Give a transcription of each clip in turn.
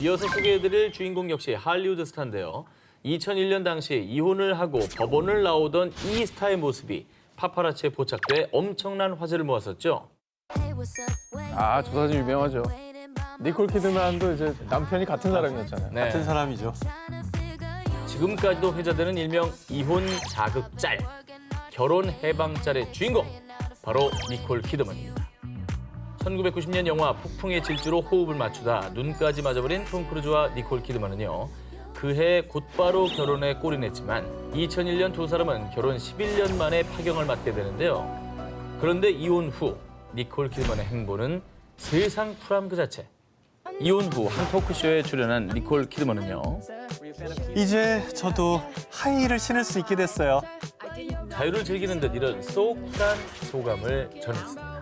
이어서 소개해드릴 주인공 역시 할리우드 스타인데요. 2001년 당시 이혼을 하고 법원을 나오던 이 스타의 모습이 파파라치에 포착돼 엄청난 화제를 모았었죠. 아, 저 사진 유명하죠. 니콜 키드만도 이제 남편이 같은 사람이었잖아요. 네. 같은 사람이죠. 지금까지도 회자되는 일명 이혼 자극짤, 결혼 해방짤의 주인공, 바로 니콜 키드만입니다. 1990년 영화 폭풍의 질주로 호흡을 맞추다 눈까지 맞아버린 톰 크루즈와 니콜 키드만은요. 그해 곧바로 결혼에 골인했지만 2001년 두 사람은 결혼 11년 만에 파경을 맞게 되는데요. 그런데 이혼 후 니콜 키드만의 행보는 세상 푸람 그 자체. 이혼 후 한 토크쇼에 출연한 니콜 키드만은요. 이제 저도 하이힐을 신을 수 있게 됐어요. 자유를 즐기는 듯 이런 쏙한 소감을 전했습니다.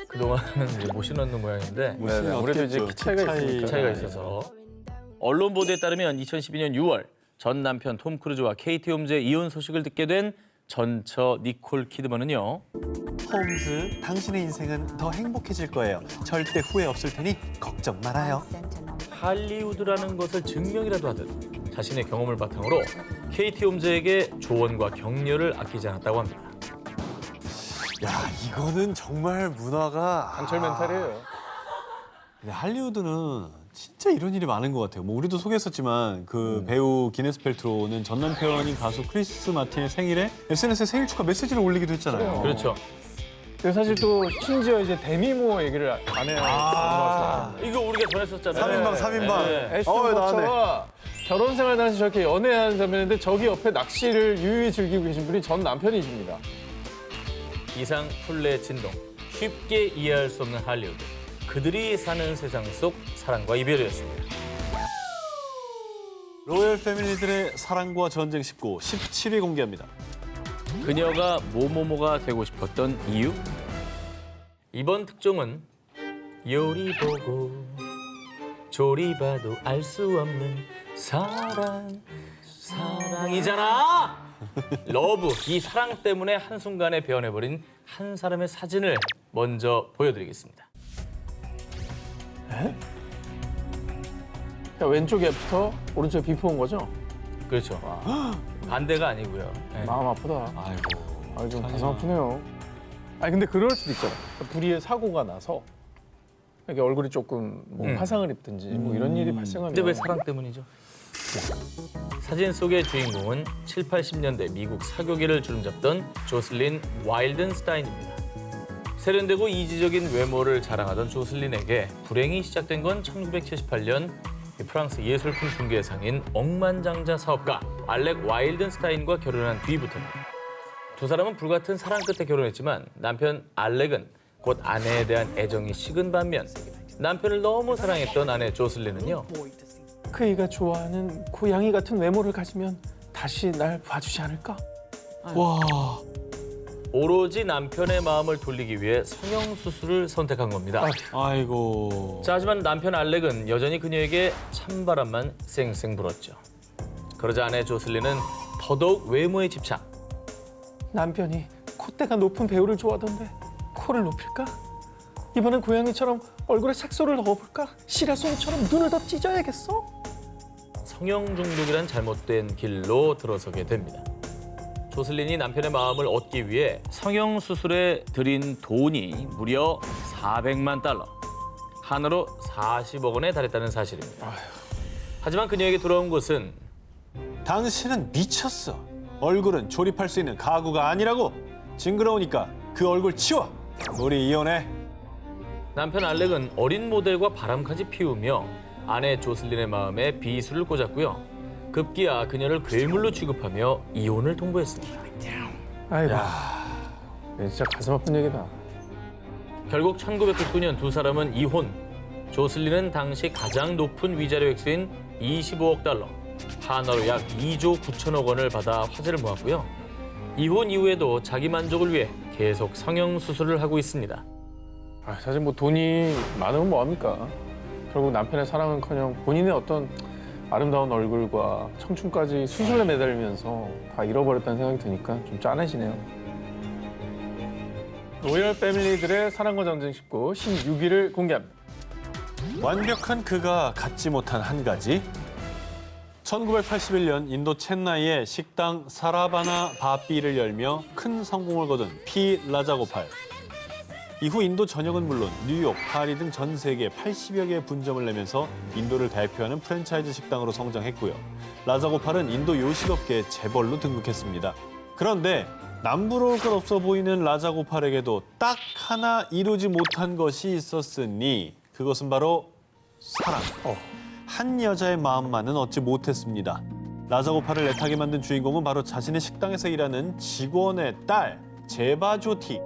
그동안은 이제 못 신었는 모양인데 네, 아무래도 이제 키 차이가 있으니까. 차이가 있어서. 언론 보도에 따르면 2012년 6월 전 남편 톰 크루즈와 케이티 홈즈의 이혼 소식을 듣게 된 전처 니콜 키드만은요. 홈즈, 당신의 인생은 더 행복해질 거예요. 절대 후회 없을 테니 걱정 말아요. 할리우드라는 것을 증명이라도 하듯 자신의 경험을 바탕으로 케이티 홈즈에게 조언과 격려를 아끼지 않았다고 합니다. 야, 이거는 정말 문화가 한철 멘탈이에요. 근데 할리우드는 진짜 이런 일이 많은 것 같아요. 뭐 우리도 소개했었지만 그 배우 기네스 펠트로는 전 남편인 가수 크리스 마틴의 생일에 SNS에 생일 축하 메시지를 올리기도 했잖아요. 그렇죠. 근데 사실 또 심지어 이제 데미 무어 얘기를 안 해요. 이거 우리가 전했었잖아요. 3인방, 3인방. 네. 애쉬턴 버처가 결혼 생활 당시 저렇게 연애하는 장면인데 저기 옆에 낚시를 유유히 즐기고 계신 분이 전 남편이십니다. 이상 풀레 진동. 쉽게 이해할 수 없는 할리우드. 그들이 사는 세상 속 사랑과 이별이었습니다. 로열 패밀리들의 사랑과 전쟁 19, 17위 공개합니다. 그녀가 모모모가 되고 싶었던 이유? 이번 특종은 요리 보고 조리 봐도 알 수 없는 사랑이잖아! 러브, 이 사랑 때문에 한순간에 변해버린 한 사람의 사진을 먼저 보여드리겠습니다. 그러니까 왼쪽 애프터, 오른쪽 비포인 거죠? 그렇죠. 반대가 아니고요. 네. 마음 아프다. 아이고. 좀 가슴 아프네요. 아니 근데 그럴 수도 있잖아. 불의의 사고가 나서 이렇게 얼굴이 조금 뭐 화상을 입든지 뭐 이런 일이 발생하면. 근데 왜 사랑 때문이죠? 사진 속의 주인공은 7, 80년대 미국 사교계를 주름잡던 조슬린 와일든스타인입니다. 세련되고 이지적인 외모를 자랑하던 조슬린에게 불행이 시작된 건 1978년 프랑스 예술품 중개상인 억만장자 사업가 알렉 와일든스타인과 결혼한 뒤부터입니다. 두 사람은 불같은 사랑 끝에 결혼했지만 남편 알렉은 곧 아내에 대한 애정이 식은 반면 남편을 너무 사랑했던 아내 조슬린은요. 그이가 좋아하는 고양이 같은 외모를 가지면 다시 날 봐주지 않을까? 와. 오로지 남편의 마음을 돌리기 위해 성형수술을 선택한 겁니다. 아이고. 자, 하지만 남편 알렉은 여전히 그녀에게 찬바람만 쌩쌩 불었죠. 그러자 아내 조슬린은 더더욱 외모에 집착. 남편이 콧대가 높은 배우를 좋아하던데 코를 높일까? 이번엔 고양이처럼 얼굴에 색소를 넣어볼까? 시라소니처럼 눈을 더 찢어야겠어? 성형 중독이란 잘못된 길로 들어서게 됩니다. 조슬린이 남편의 마음을 얻기 위해 성형수술에 들인 돈이 무려 400만 달러, 한화로 40억 원에 달했다는 사실입니다. 하지만 그녀에게 돌아온 것은 당신은 미쳤어. 얼굴은 조립할 수 있는 가구가 아니라고. 징그러우니까 그 얼굴 치워. 우리 이혼해. 남편 알렉은 어린 모델과 바람까지 피우며 아내 조슬린의 마음에 비수를 꽂았고요. 급기야 그녀를 괴물로 취급하며 이혼을 통보했습니다. 아이고, 진짜 가슴 아픈 얘기다. 결국 1999년 두 사람은 이혼. 조슬린은 당시 가장 높은 위자료 액수인 25억 달러, 한화로 약 2조 9천억 원을 받아 화제를 모았고요. 이혼 이후에도 자기 만족을 위해 계속 성형수술을 하고 있습니다. 사실 뭐 돈이 많으면 뭐합니까? 결국 남편의 사랑은커녕 본인의 어떤 아름다운 얼굴과 청춘까지 수술에 매달리면서 다 잃어버렸다는 생각이 드니까 좀 짠해지네요. 로열 패밀리들의 사랑과 전쟁 19, 16위를 공개합니다. 완벽한 그가 갖지 못한 한 가지. 1981년 인도 첸나이에 식당 사라바나 바삐를 열며 큰 성공을 거둔 피 라자고팔. 이후 인도 전역은 물론 뉴욕, 파리 등 전 세계 80여 개의 분점을 내면서 인도를 대표하는 프랜차이즈 식당으로 성장했고요. 라자고팔은 인도 요식업계의 재벌로 등극했습니다. 그런데 남부러울 것 없어 보이는 라자고팔에게도 딱 하나 이루지 못한 것이 있었으니 그것은 바로 사랑. 한 여자의 마음만은 얻지 못했습니다. 라자고팔을 애타게 만든 주인공은 바로 자신의 식당에서 일하는 직원의 딸, 제바조티.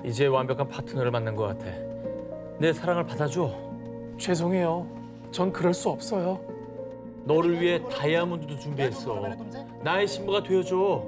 이제 완벽한 파트너를 만난 것 같아. 내 사랑을 받아줘. 죄송해요. 전 그럴 수 없어요. 너를 위해 다이아몬드도 준비했어. 나의 신부가 되어줘.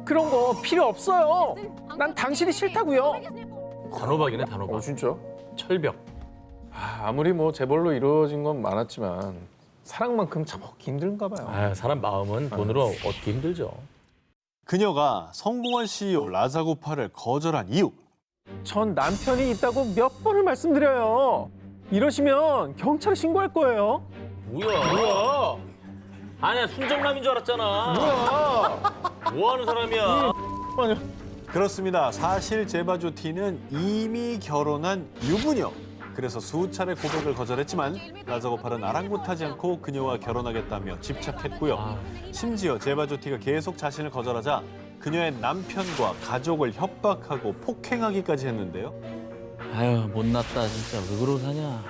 그런 거 필요 없어요. 난 당신이 싫다고요. 단호박이네, 단호박. 진짜? 철벽. 아무리 뭐 재벌로 이루어진 건 많았지만 사랑만큼 참 얻기 힘든가 봐요. 아, 사람 마음은 돈으로 얻기 힘들죠. 그녀가 성공한 CEO 라자고팔을 거절한 이유. 전 남편이 있다고 몇 번을 말씀드려요. 이러시면 경찰에 신고할 거예요. 뭐야? 아니야, 순정남인 줄 알았잖아. 뭐야? 뭐 하는 사람이야? 그렇습니다. 사실 제바조티는 이미 결혼한 유부녀. 그래서 수차례 고백을 거절했지만 라자고팔은 아랑곳하지 않고 그녀와 결혼하겠다며 집착했고요. 심지어 제바조티가 계속 자신을 거절하자 그녀의 남편과 가족을 협박하고 폭행하기까지 했는데요. 아유, 못났다 진짜. 왜 그러고 사냐.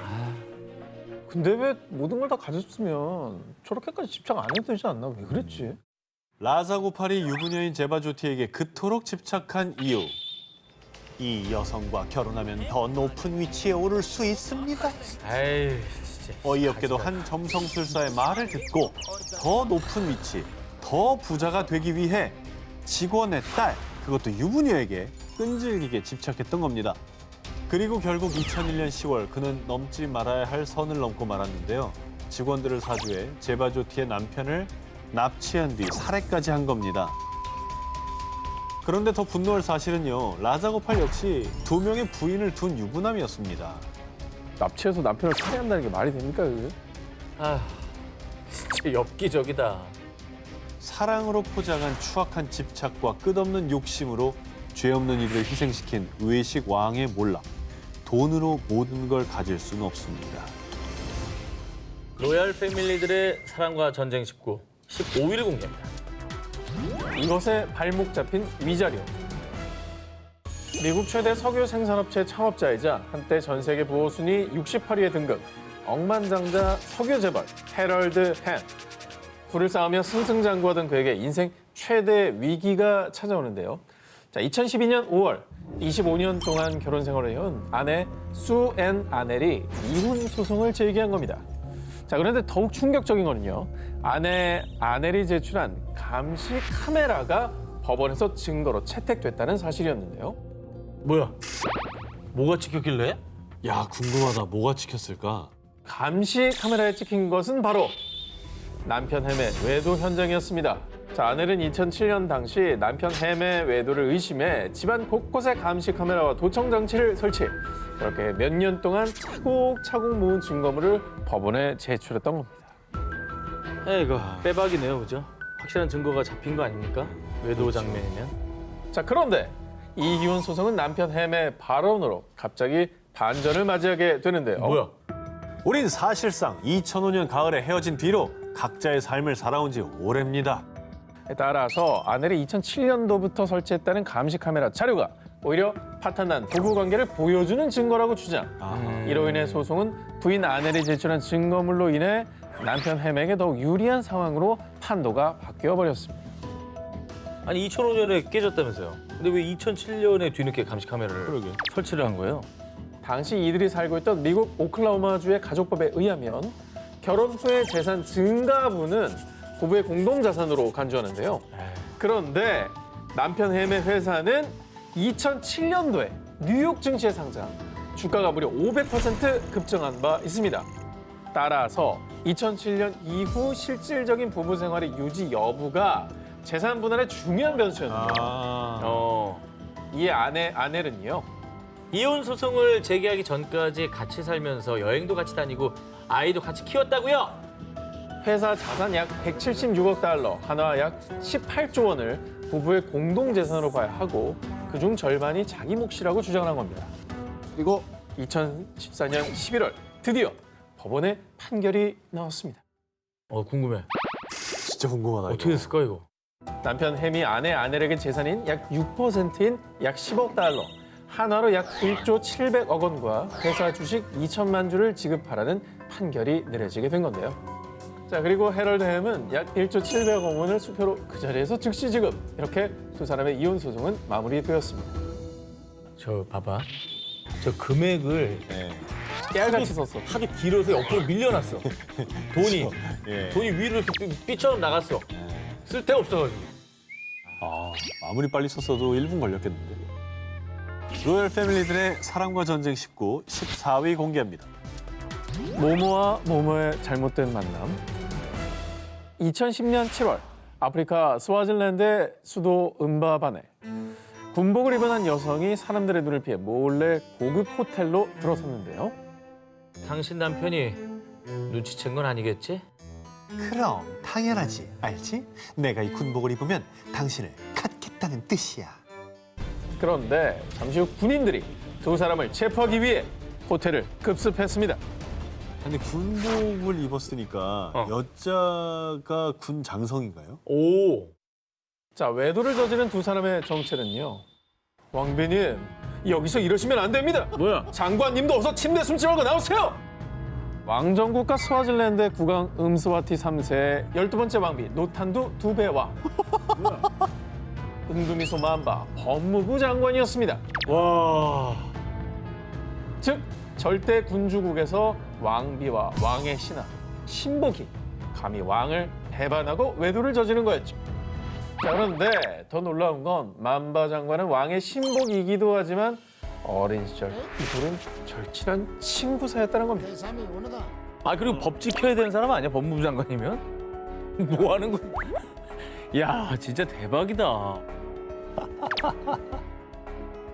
근데 왜 모든 걸 다 가졌으면 저렇게까지 집착 안 해도 되지 않나? 왜 그랬지? 라자고팔이 유부녀인 제바조티에게 그토록 집착한 이유. 이 여성과 결혼하면 더 높은 위치에 오를 수 있습니다. 아이, 진짜. 어이없게도 한 점성술사의 말을 듣고 더 높은 위치, 더 부자가 되기 위해 직원의 딸, 그것도 유부녀에게 끈질기게 집착했던 겁니다. 그리고 결국 2001년 10월 그는 넘지 말아야 할 선을 넘고 말았는데요. 직원들을 사주해 제바조티의 남편을 납치한 뒤 살해까지 한 겁니다. 그런데 더 분노할 사실은요. 라자고팔 역시 2명의 부인을 둔 유부남이었습니다. 납치해서 남편을 살해한다는 게 말이 됩니까? 그게? 아, 진짜 엽기적이다. 사랑으로 포장한 추악한 집착과 끝없는 욕심으로 죄 없는 이들을 희생시킨 외식 왕의 몰락. 돈으로 모든 걸 가질 수는 없습니다. 로얄 패밀리들의 사랑과 전쟁 19, 15일 공개합니다. 이것에 발목 잡힌 위자료. 미국 최대 석유 생산업체 창업자이자 한때 전 세계 부호 순위 68위에 등극, 억만장자 석유 재벌 해럴드 헨. 부를 쌓으며 승승장구하던 그에게 인생 최대 위기가 찾아오는데요. 자, 2012년 5월 25년 동안 결혼 생활을 해온 아내 수앤 아넬이 이혼 소송을 제기한 겁니다. 자, 그런데 더욱 충격적인 거는요. 아내 아넬이 제출한 감시 카메라가 법원에서 증거로 채택됐다는 사실이었는데요. 뭐야? 뭐가 찍혔길래? 야, 궁금하다. 뭐가 찍혔을까? 감시 카메라에 찍힌 것은 바로 남편 햄의 외도 현장이었습니다. 자, 아넬은 2007년 당시 남편 햄의 외도를 의심해 집안 곳곳에 감시 카메라와 도청 장치를 설치. 그렇게 몇 년 동안 차곡차곡 모은 증거물을 법원에 제출했던 겁니다. 에이구, 빼박이네요, 그죠? 확실한 증거가 잡힌 거 아닙니까? 외도 장면이면. 자, 그런데 이 이혼 소송은 남편 햄의 발언으로 갑자기 반전을 맞이하게 되는데요. 뭐야? 우린 사실상 2005년 가을에 헤어진 뒤로 각자의 삶을 살아온 지 오래입니다. 따라서 아넬이 2007년도부터 설치했다는 감시 카메라 자료가 오히려 파탄난 부부 관계를 보여주는 증거라고 주장. 이로 인해 소송은 부인 아넬이 제출한 증거물로 인해 남편 햄에게 더욱 유리한 상황으로 판도가 바뀌어 버렸습니다. 아니 2005년에 깨졌다면서요. 근데 왜 2007년에 뒤늦게 감시 카메라를 설치를 한 거예요? 당시 이들이 살고 있던 미국 오클라호마주의 가족법에 의하면 결혼 후의 재산 증가분은 부부의 공동자산으로 간주하는데요. 그런데 남편 햄의 회사는 2007년도에 뉴욕 증시에 상장, 주가가 무려 500% 급증한 바 있습니다. 따라서 2007년 이후 실질적인 부부 생활의 유지 여부가 재산 분할의 중요한 변수였는데요. 이에 아넬은요, 이혼 소송을 제기하기 전까지 같이 살면서 여행도 같이 다니고 아이도 같이 키웠다고요? 회사 자산 약 176억 달러, 한화 약 18조 원을 부부의 공동 재산으로 봐야 하고 그중 절반이 자기 몫이라고 주장한 겁니다. 그리고 2014년 11월 드디어 법원에 판결이 나왔습니다. 궁금해. 진짜 궁금하다. 어떻게 됐을까 이거? 남편 햄이 아내에게 재산인 약 6%인 약 10억 달러, 한화로 약 1조 700억 원과 회사 주식 2천만 주를 지급하라는 판결이 내려지게 된 건데요. 자, 그리고 헤럴드 햄은 약 1조 700억 원을 수표로 그 자리에서 즉시 지급. 이렇게 두 사람의 이혼 소송은 마무리되었습니다. 저 봐봐. 저 금액을 네. 깨알같이 썼어. 하도 길어서 옆으로 밀려났어. 돈이. 예. 돈이 위로 이렇게 삐처럼 나갔어. 쓸데가 없어가지고. 아, 아무리 빨리 썼어도 1분 걸렸겠는데. 로열 패밀리들의 사랑과 전쟁 19, 14위 공개합니다. 모모와 모모의 잘못된 만남. 2010년 7월 아프리카 스와질랜드의 수도 음바바네. 군복을 입은 한 여성이 사람들의 눈을 피해 몰래 고급 호텔로 들어섰는데요. 당신 남편이 눈치챈 건 아니겠지? 그럼 당연하지. 알지? 내가 이 군복을 입으면 당신을 갖겠다는 뜻이야. 그런데 잠시 후 군인들이 두 사람을 체포하기 위해 호텔을 급습했습니다. 근데 군복을 입었으니까 여자가 군 장성인가요? 오. 자, 외도를 저지른 두 사람의 정체는요. 왕비님, 여기서 이러시면 안 됩니다. 뭐야? 장관님도 어서 침대 숨지 말고 나오세요. 왕정국가 스와질랜드의 국왕 음스와티 3세의 12번째 왕비 노탄두 두배와 은두미소 만바 법무부 장관이었습니다. 와. 즉 절대 군주국에서 왕비와 왕의 신하 신복이 감히 왕을 배반하고 외도를 저지른 거였죠. 자, 그런데 더 놀라운 건 만바 장관은 왕의 신복이기도 하지만 어린 시절 이 둘은 절친한 친구 사이였다는 겁니다. 아 그리고 법 지켜야 되는 사람 아니야? 법무부 장관이면? 뭐 하는 거야? 야 진짜 대박이다.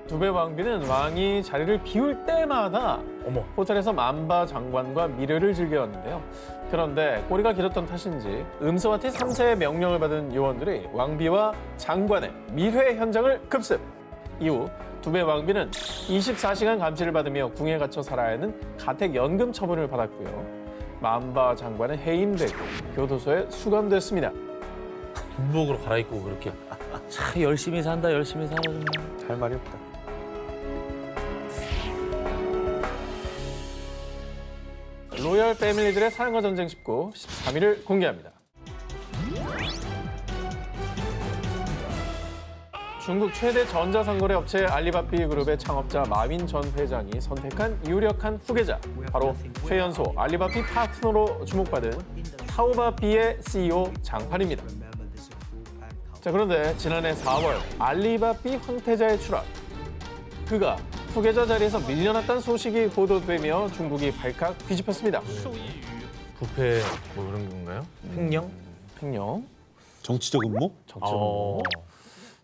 두배 왕비는 왕이 자리를 비울 때마다 어머. 호텔에서 만바 장관과 미래를 즐겨왔는데요. 그런데 꼬리가 길었던 탓인지 음스와티 3세의 명령을 받은 요원들이 왕비와 장관의 밀회 현장을 급습. 이후 두배 왕비는 24시간 감시를 받으며 궁에 갇혀 살아야 하는 가택연금 처분을 받았고요. 만바 장관은 해임되고 교도소에 수감됐습니다. 군복으로 갈아입고 그렇게 참 열심히 산다 열심히 살아 정말. 할 말이 없다. 로열 패밀리들의 사랑과 전쟁 19, 13위를 공개합니다. 중국 최대 전자상거래 업체 알리바비 그룹의 창업자 마윈 전 회장이 선택한 유력한 후계자, 바로 최연소 알리바비 파트너로 주목받은 타오바비의 CEO 장판입니다. 자, 그런데 지난해 4월 알리바비 황태자의 추락. 그가 후계자 자리에서 밀려났다는 소식이 보도되며 중국이 발칵 뒤집혔습니다. 부패 뭐 그런 건가요? 횡령? 횡령, 정치적 음모? 정치범.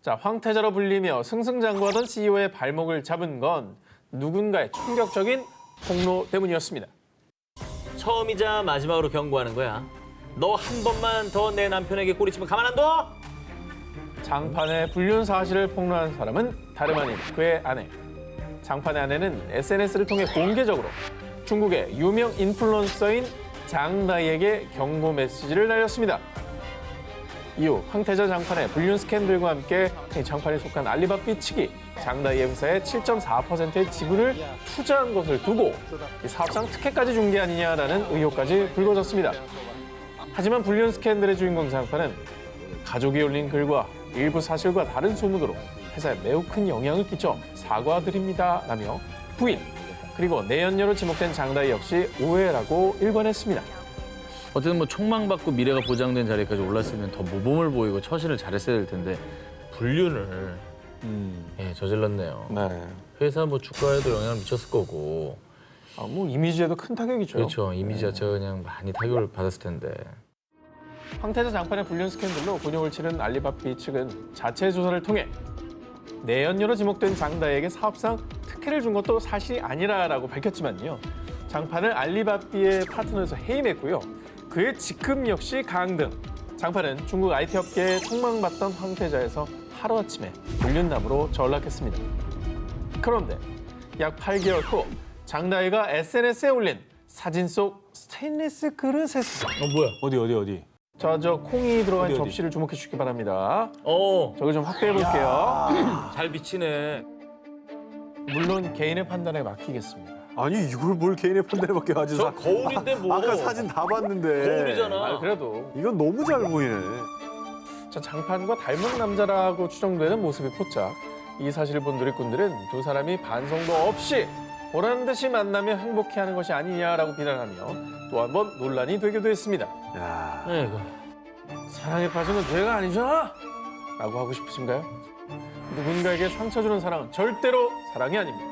자, 황태자로 불리며 승승장구하던 CEO의 발목을 잡은 건 누군가의 충격적인 폭로 때문이었습니다. 처음이자 마지막으로 경고하는 거야. 너 한 번만 더 내 남편에게 꼬리치면 가만 안 둬? 장판의 불륜 사실을 폭로한 사람은 다름 아닌 그의 아내. 장판의 아내는 SNS를 통해 공개적으로 중국의 유명 인플루언서인 장다이에게 경고 메시지를 날렸습니다. 이후 황태자 장판의 불륜 스캔들과 함께 장판에 속한 알리바비 측이 장다이의 회사에 7.4%의 지분을 투자한 것을 두고 사업상 특혜까지 준 게 아니냐라는 의혹까지 불거졌습니다. 하지만 불륜 스캔들의 주인공 장판은 가족이 올린 글과 일부 사실과 다른 소문으로 회사에 매우 큰 영향을 끼쳐 사과드립니다 라며 부인, 그리고 내연녀로 지목된 장다이 역시 오해라고 일관했습니다. 어쨌든 뭐 총망받고 미래가 보장된 자리까지 올랐으면 더 모범을 보이고 처신을 잘했어야 될 텐데 불륜을 예, 저질렀네요. 네. 회사 뭐 주가에도 영향을 미쳤을 거고. 뭐 이미지에도 큰 타격이죠. 그렇죠. 이미지 자체가 그냥 많이 타격을 받았을 텐데. 황태자 장판의 불륜 스캔들로 곤욕을 치른 알리바비 측은 자체 조사를 통해 내연녀로 지목된 장다혜에게 사업상 특혜를 준 것도 사실이 아니라고 밝혔지만요. 장판을 알리바비의 파트너에서 해임했고요. 그의 직급 역시 강등. 장판은 중국 IT 업계에 촉망받던 황태자에서 하루아침에 불륜남으로 전락했습니다. 그런데 약 8개월 후 장다혜가 SNS에 올린 사진 속 스테인리스 그릇에서 뭐야? 어디? 저 콩이 들어간 어디? 접시를 주목해 주시기 바랍니다. 어, 저걸 좀 확대해 볼게요. 잘 비치네. 물론 개인의 판단에 맡기겠습니다. 아니 이걸 뭘 개인의 판단에 밖에 하지? 저 거울인데 뭐. 아까 사진 다 봤는데. 거울이잖아. 그래도 이건 너무 잘 보이네. 저 장판과 닮은 남자라고 추정되는 모습이 포착. 이 사실을 본 누리꾼들은 두 사람이 반성도 없이 보란 듯이 만나며 행복해하는 것이 아니냐라고 비난하며 또 한 번 논란이 되기도 했습니다. 야. 아이고. 사랑에 빠진 건 죄가 아니잖아! 라고 하고 싶으신가요? 누군가에게 상처 주는 사랑은 절대로 사랑이 아닙니다.